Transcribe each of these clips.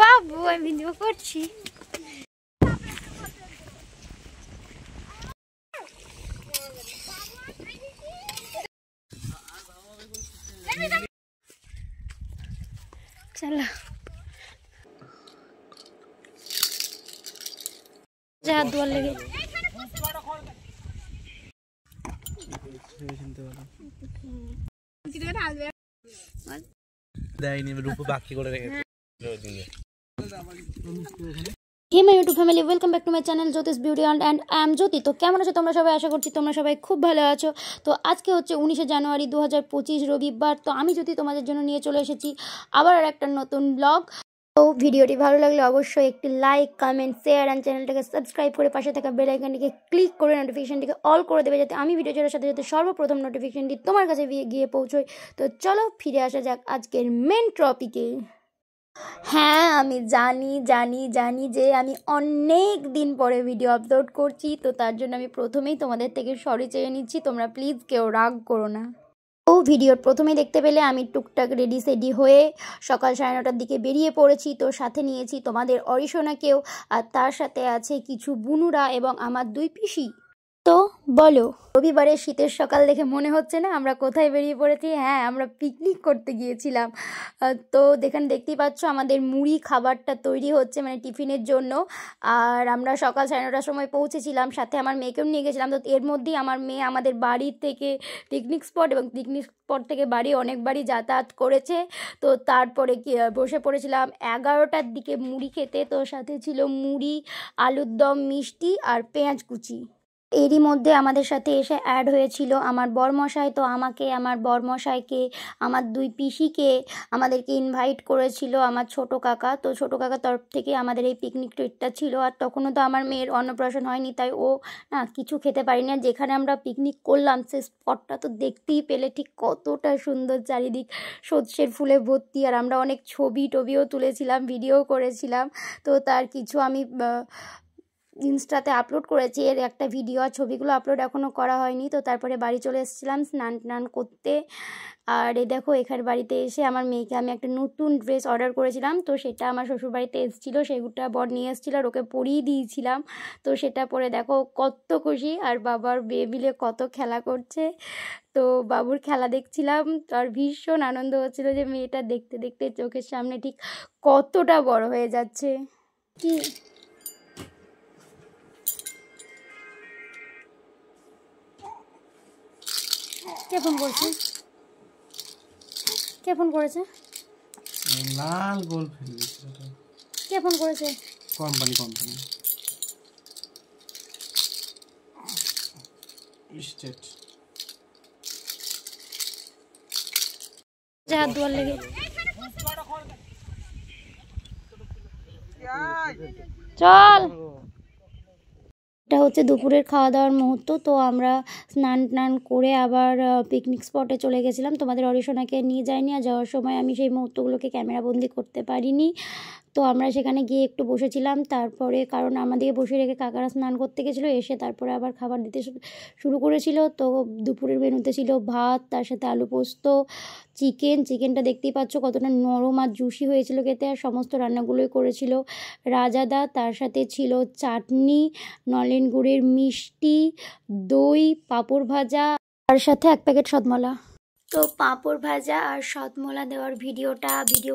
বাবু আমি ভিডিও করছি। চলো যা দুয়ার লেগে hey my YouTube family, welcome back to my channel Jyotish beauty and I am Jyoti. তো কেমন আছো তোমরা সবাই? আশা করছি তোমরা সবাই খুব ভালো আছো। তো আজকে হচ্ছে 19শে জানুয়ারি 2025 রবিবার। তো আমি জ্যোতি তোমাদের জন্য নিয়ে চলে এসেছি আবার একটা নতুন ব্লগ। তো ভিডিওটি ভালো লাগলে অবশ্যই একটি লাইক, কমেন্ট, শেয়ার অ্যান্ড চ্যানেলটাকে সাবস্ক্রাইব করে পাশে থাকা বেল আইকনটিকে ক্লিক করে নোটিফিকেশনটিকে অল করে দেবে, যাতে আমি ভিডিও ছাড়ার সাথে সাথে সর্বপ্রথম নোটিফিকেশনটি তোমার কাছে গিয়ে পৌঁছয়। তো চলো ফিরে আসা যাক আজকের মেন টপিকে। হ্যাঁ, আমি জানি যে আমি অনেক দিন পরে ভিডিও আপলোড করছি, তো তার জন্য আমি প্রথমেই তোমাদের থেকে সরি চেয়ে নিচ্ছি। তোমরা প্লিজ কেউ রাগ করো না। তো ভিডিওর প্রথমেই দেখতে পেলে আমি টুকটাক রেডি সেডি হয়ে সকাল 9:30টার দিকে বেরিয়ে পড়েছি। তো সাথে নিয়েছি তোমাদের অরিশোনাকেও, আর তার সাথে আছে কিছু বুনুরা এবং আমার 2 পিসি। তো বলো, রবিবারের শীতের সকাল দেখে মনে হচ্ছে না আমরা কোথায় বেরিয়ে পড়েছি? হ্যাঁ, আমরা পিকনিক করতে গিয়েছিলাম। তো দেখতেই পাচ্ছ আমাদের মুড়ি খাবারটা তৈরি হচ্ছে, মানে টিফিনের জন্য। আর আমরা সকাল 9:30টার সময় পৌঁছেছিলাম, সাথে আমার মেয়েকেও নিয়ে গেছিলাম। তো এর মধ্যেই আমার মেয়ে আমাদের বাড়ি থেকে পিকনিক স্পট এবং পিকনিক স্পট থেকে বাড়ি অনেকবারই যাতায়াত করেছে। তো তারপরে বসে পড়েছিলাম 11টার দিকে মুড়ি খেতে। তো সাথে ছিল মুড়ি, আলুর দম, মিষ্টি আর পেঁয়াজ কুচি। এরই মধ্যে আমাদের সাথে এসে অ্যাড হয়েছিল আমার বরমশাই। তো আমাকে, আমার বরমশাইকে, আমার 2 পিসিকে আমাদেরকে ইনভাইট করেছিল আমার ছোট কাকা। তো ছোট কাকার তরফ থেকে আমাদের এই পিকনিক ট্রিটটা ছিল। আর তখনও তো আমার মেয়ের অন্নপ্রাশন হয়নি, তাই ও না কিছু খেতে পারিনি। আর যেখানে আমরা পিকনিক করলাম সে স্পটটা তো দেখতেই পেলে ঠিক কতটা সুন্দর, চারিদিক সর্ষের ফুলে ভর্তি। আর আমরা অনেক ছবি টবিও তুলেছিলাম, ভিডিও করেছিলাম। তো তার কিছু আমি ইনস্টাতে আপলোড করেছি এর একটা ভিডিও, আর ছবিগুলো আপলোড এখনও করা হয়নি। তো তারপরে বাড়ি চলে এসেছিলাম স্নান করতে। আর দেখো এখানে বাড়িতে এসে আমার মেয়েকে আমি একটা নতুন ড্রেস অর্ডার করেছিলাম, তো সেটা আমার শ্বশুরবাড়িতে এসেছিলো, সেগুলোটা বর নিয়ে এসেছিলো আর ওকে পরিয়ে দিয়েছিলাম। তো সেটা পরে দেখো কত খুশি, আর বাবার বেবিলে কত খেলা করছে। তো বাবুর খেলা দেখছিলাম, আর ভীষণ আনন্দ হচ্ছিলো যে মেয়েটা দেখতে দেখতে চোখের সামনে ঠিক কতটা বড় হয়ে যাচ্ছে। কি কে ফোন করছে? কে ফোন করেছে? লাল গোল ফেলে দিয়েছে। কে ফোন করেছে? কোম্পানি স্টেট যা দুয়ার লেগে চল। এটা হচ্ছে দুপুরের খাওয়া দাওয়ার মুহূর্ত। তো আমরা স্নান করে আবার পিকনিক স্পটে চলে গেছিলাম। তোমাদের অরিশোনাকে নিয়ে যাইনি, আর যাওয়ার সময় আমি সেই মুহূর্তগুলোকে ক্যামেরাবন্দি করতে পারিনি। তো আমরা সেখানে গিয়ে একটু বসেছিলাম, তারপরে কারণ আমাদেরকে বসে রেখে কাকারা স্নান করতে গেছিলো, এসে তারপরে আবার খাবার দিতে শুরু করেছিল। তো দুপুরের মেনুতে ছিল ভাত, তার সাথে আলু পোস্ত, চিকেনটা দেখতেই পাচ্ছ কতটা নরম আর জুসি হয়েছিল খেতে। আর সমস্ত রান্নাগুলোই করেছিল রাজাদা। তার সাথে ছিল চাটনি, নলেন গুড়ের মিষ্টি, দই, পাঁপড় ভাজা, তার সাথে 1 প্যাকেট সদমলা। তো পাঁপড় ভাজা আর সদমলা দেওয়ার ভিডিও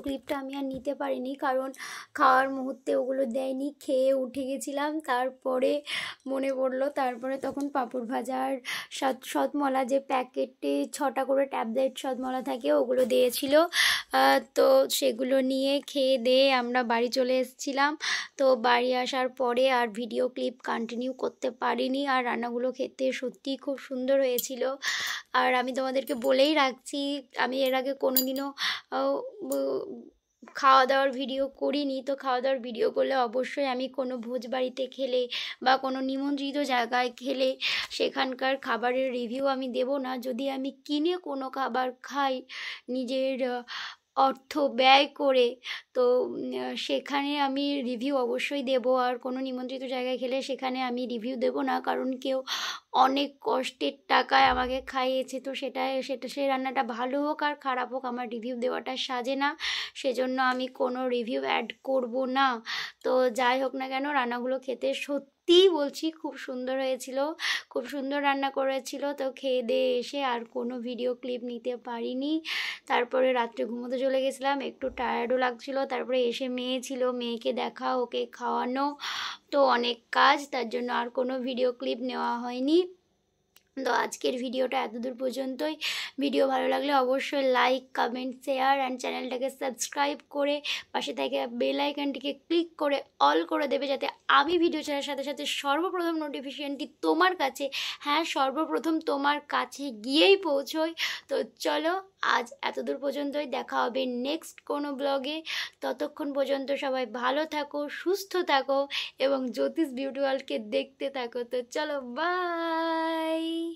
ক্লিপটা আমি আর নিতে পারিনি, কারণ খাওয়ার মুহূর্তে ওগুলো দেয়নি, খেয়ে উঠে গেছিলাম। তারপরে মনে পড়লো, তারপরে তখন পাঁপড় ভাজা আর সদমলা, যে প্যাকেটে 6টা করে ট্যাবলেট সদমলা থাকে, ওগুলো দিয়েছিল। তো সেগুলো নিয়ে খেয়ে দিয়ে আমরা বাড়ি চলে এসেছিলাম। তো বাড়ি আসার পরে আর ভিডিও ক্লিপ কন্টিনিউ করতে পারিনি। আর রান্নাগুলো খেতে সত্যিই খুব সুন্দর হয়েছিল। আর আমি তোমাদেরকে বলেই রাখছি, আমি এর আগে কোনোদিনও খাওয়া দাওয়ার ভিডিও করিনি। তো খাওয়া দাওয়ার ভিডিও করলে অবশ্যই আমি কোনো ভোজ বাড়িতে খেলে বা কোনো নিমন্ত্রিত জায়গায় খেলে সেখানকার খাবারের রিভিউ আমি দেব না। যদি আমি কিনে কোনো খাবার খাই নিজের অর্থ ব্যয় করে, তো সেখানে আমি রিভিউ অবশ্যই দেব। আর কোনো নিমন্ত্রিত জায়গায় খেলে সেখানে আমি রিভিউ দেব না, কারণ কেউ অনেক কষ্টের টাকায় আমাকে খাইয়েছে। তো সেই রান্নাটা ভালো হোক আর খারাপ হোক, আমার রিভিউ দেওয়াটা সাজে না, সেজন্য আমি কোনো রিভিউ অ্যাড করব না। তো যাই হোক না কেন, রান্নাগুলো খেতে সত্যিই বলছি খুব সুন্দর হয়েছিল, খুব সুন্দর রান্না করেছিল। তো খেয়ে দিয়ে এসে আর কোনো ভিডিও ক্লিপ নিতে পারিনি। তারপরে রাত্রে ঘুমোতে চলে গেছিলাম, একটু টায়ার্ডও লাগছিল। তারপরে এসে মেয়ে ছিল, মেয়েকে দেখা, ওকে খাওয়ানো, তো অনেক কাজ, তার জন্য আর কোনো ভিডিও ক্লিপ নেওয়া হয়নি। তো আজকের ভিডিওটা এতদূর পর্যন্তই। ভিডিও ভালো লাগলে অবশ্যই লাইক, কমেন্ট, শেয়ার অ্যান্ড চ্যানেলটাকে সাবস্ক্রাইব করে পাশে থেকে বেল আইকনটিকে ক্লিক করে অল করে দেবে, যাতে আমি ভিডিও ছাড়ার সাথে সাথে সর্বপ্রথম নোটিফিকেশনটি তোমার কাছে, হ্যাঁ সর্বপ্রথম তোমার কাছে গিয়েই পৌঁছোয়। তো চলো আজ এতদূর পর্যন্তই, দেখা হবে নেক্সট কোনো ব্লগে। ততক্ষণ পর্যন্ত সবাই ভালো থাকো, সুস্থ থাকো এবং জ্যোতিষ বিউটি ওয়ার্ল্ডকে দেখতে থাকো। তো চলো, বাই।